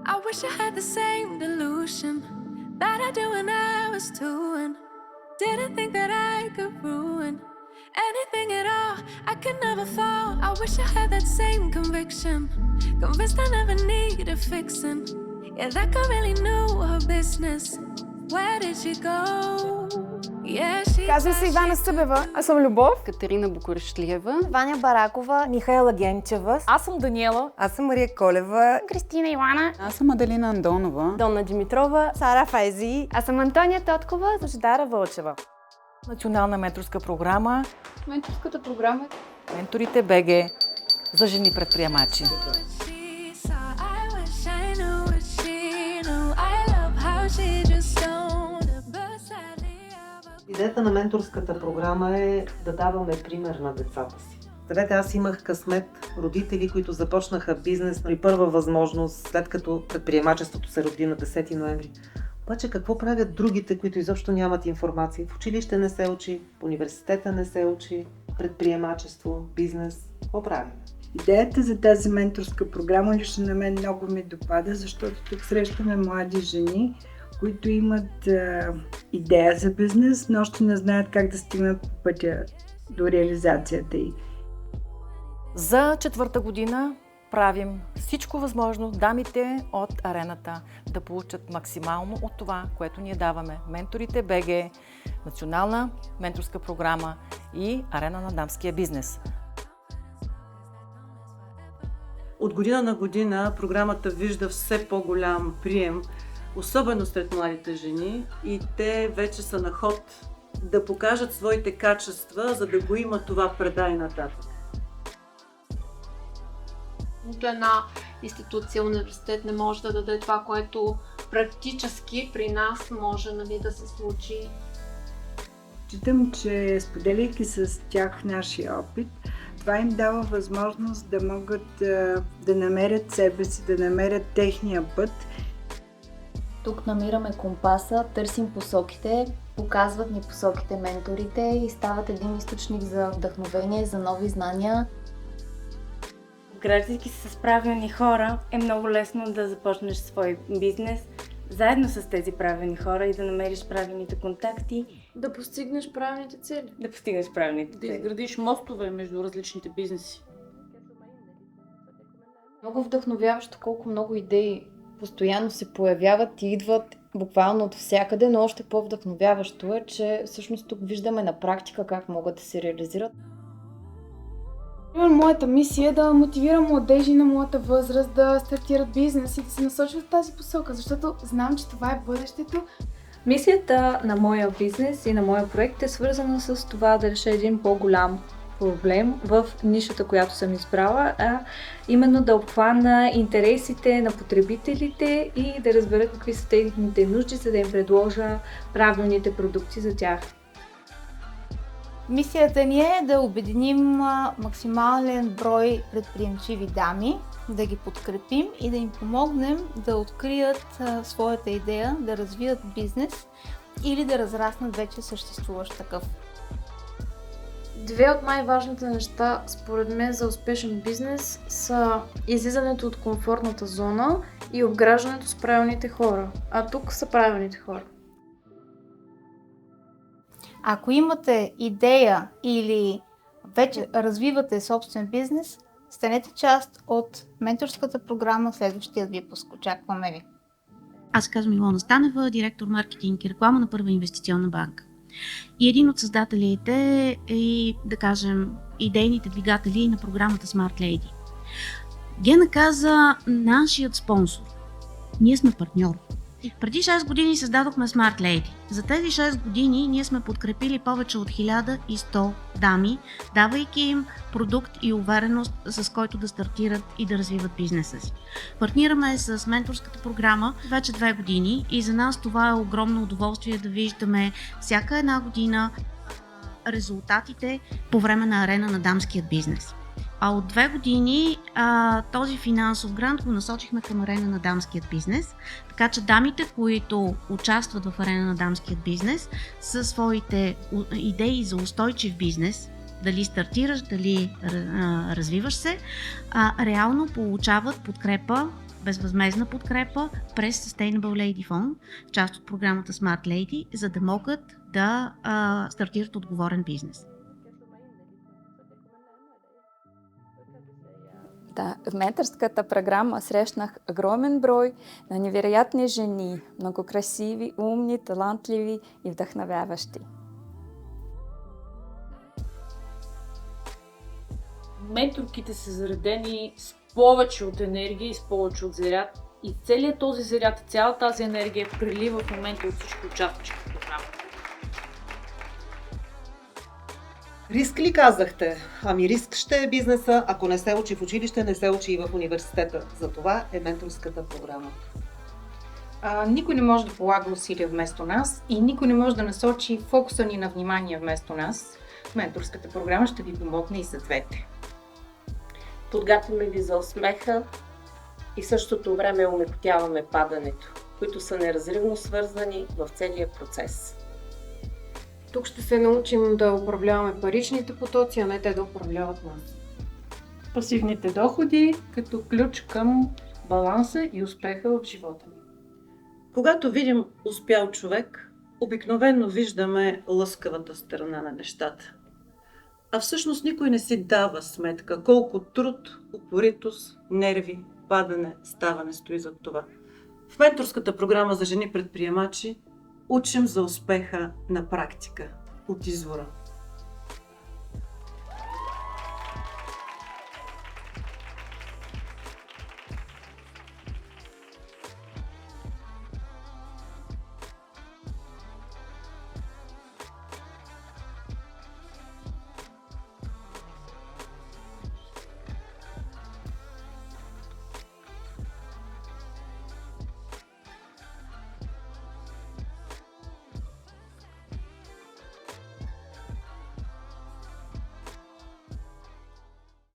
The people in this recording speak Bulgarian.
I wish I had the same delusion that I do when I was 2 and didn't think that I could ruin anything at all. I could never fall. I wish I had that same conviction, convinced I never needed fixing. Yeah, that girl really knew her business. Where did she go? Yeah, she Казвам се Ивана Събева. Аз съм Любов. Катерина Букурещлиева. Ваня Баракова. Михаела Генчева. Аз съм Даниела. Аз съм Мария Колева. Кристина Илана. Аз съм Аделина Андонова. Донна Димитрова. Сара Файзи. Аз съм Антония Тоткова. Ждара Вълчева. Национална менторска програма. Менторската програма Менторите БГ за жени предприемачи. she saw. I wish I knew what she knew. I love how she just stoned it, but sadly I Идеята на менторската програма е да даваме пример на децата си. Знаете, аз имах късмет родители, които започнаха бизнес при първа възможност, след като предприемачеството се роди на 10 ноември. Обаче какво правят другите, които изобщо нямат информация? В училище не се учи, в университета не се учи, предприемачество, бизнес. Какво правим? Идеята за тази менторска програма лично на мен много ми допада, защото тук срещаме млади жени, които имат идея за бизнес, но още не знаят как да стигнат по пътя до реализацията й. За четвърта година правим всичко възможно дамите от арената да получат максимално от това, което ние даваме. Менторите БГ, национална менторска програма и арена на дамския бизнес. От година на година програмата вижда все по-голям прием, особено сред младите жени, и те вече са на ход да покажат своите качества, за да го има това предай нататък. Нито една институция, университет не може да даде това, което практически при нас може, нали, да се случи. Считам, че споделяйки с тях нашия опит, това им дава възможност да могат да намерят себе си, да намерят техния път. Тук намираме компаса, търсим посоките, показват ни посоките менторите и стават един източник за вдъхновение, за нови знания. Граждайки се с правилни хора, е много лесно да започнеш свой бизнес заедно с тези правилни хора и да намериш правилните контакти. Да постигнеш правилните цели. Да постигнеш правилните Да цели. изградиш мостове между различните бизнеси. Много вдъхновяващо колко много идеи постоянно се появяват и идват буквално от всякъде, но още по-вдъхновяващо е, че всъщност тук виждаме на практика как могат да се реализират. Моята мисия е да мотивирам младежи на моята възраст да стартират бизнес и да се насочват в тази посока, защото знам, че това е бъдещето. Мисията на моя бизнес и на моя проект е свързана с това да реша един по-голям проблем в нишата, която съм избрала, а именно да обхвана интересите на потребителите и да разбера какви са техните нужди, за да им предложа правилните продукти за тях. Мисията ни е да обединим максимален брой предприемчиви дами, да ги подкрепим и да им помогнем да открият своята идея, да развият бизнес или да разраснат вече съществуващ такъв. Две от най-важните неща, според мен, за успешен бизнес са излизането от комфортната зона и обграждането с правилните хора. А тук са правилните хора. Ако имате идея или вече развивате собствен бизнес, станете част от менторската програма в следващия випуск. Очакваме ви! Аз се казвам Илона Станева, директор маркетинг и реклама на Първа инвестиционна банка. И един от създателите е, да кажем, идейните двигатели на програмата Smart Lady. Гена каза нашият спонсор. Ние сме партньор. Преди 6 години създадохме Smart Lady. За тези 6 години ние сме подкрепили повече от 1100 дами, давайки им продукт и увереност, с който да стартират и да развиват бизнеса си. Партнираме с менторската програма вече 2 години и за нас това е огромно удоволствие да виждаме всяка една година резултатите по време на арена на дамският бизнес. А от 2 години този финансов грант го насочихме към арена на дамският бизнес, така че дамите, които участват в арена на дамският бизнес със своите идеи за устойчив бизнес, дали стартираш, дали развиваш се, реално получават подкрепа безвъзмездна подкрепа през Sustainable Lady Fund, част от програмата Smart Lady, за да могат да стартират отговорен бизнес. Да, в менторската програма срещнах огромен брой на невероятни жени, много красиви, умни, талантливи и вдъхновяващи. Менторките са заредени с повече от енергия и с повече от заряд. И целият този заряд, цялата тази енергия прилива в момента от всички участнички в програмата. Риск ли казахте? Ами риск ще е бизнеса, ако не се учи в училище, не се учи и в университета. Затова е менторската програма. Никой не може да полага усилия вместо нас и никой не може да насочи фокуса ни на внимание вместо нас. Менторската програма ще ви помогне и за двете. Подготвяме ви за усмеха и в същото време омекотяваме падането, които са неразривно свързани в целия процес. Тук ще се научим да управляваме паричните потоци, а не те да управляват нас. Пасивните доходи като ключ към баланса и успеха в живота ни. Когато видим успял човек, обикновено виждаме лъскавата страна на нещата. А всъщност никой не си дава сметка колко труд, упоритост, нерви, падане, ставане стои зад това. В менторската програма за жени предприемачи учим за успеха на практика, от извора.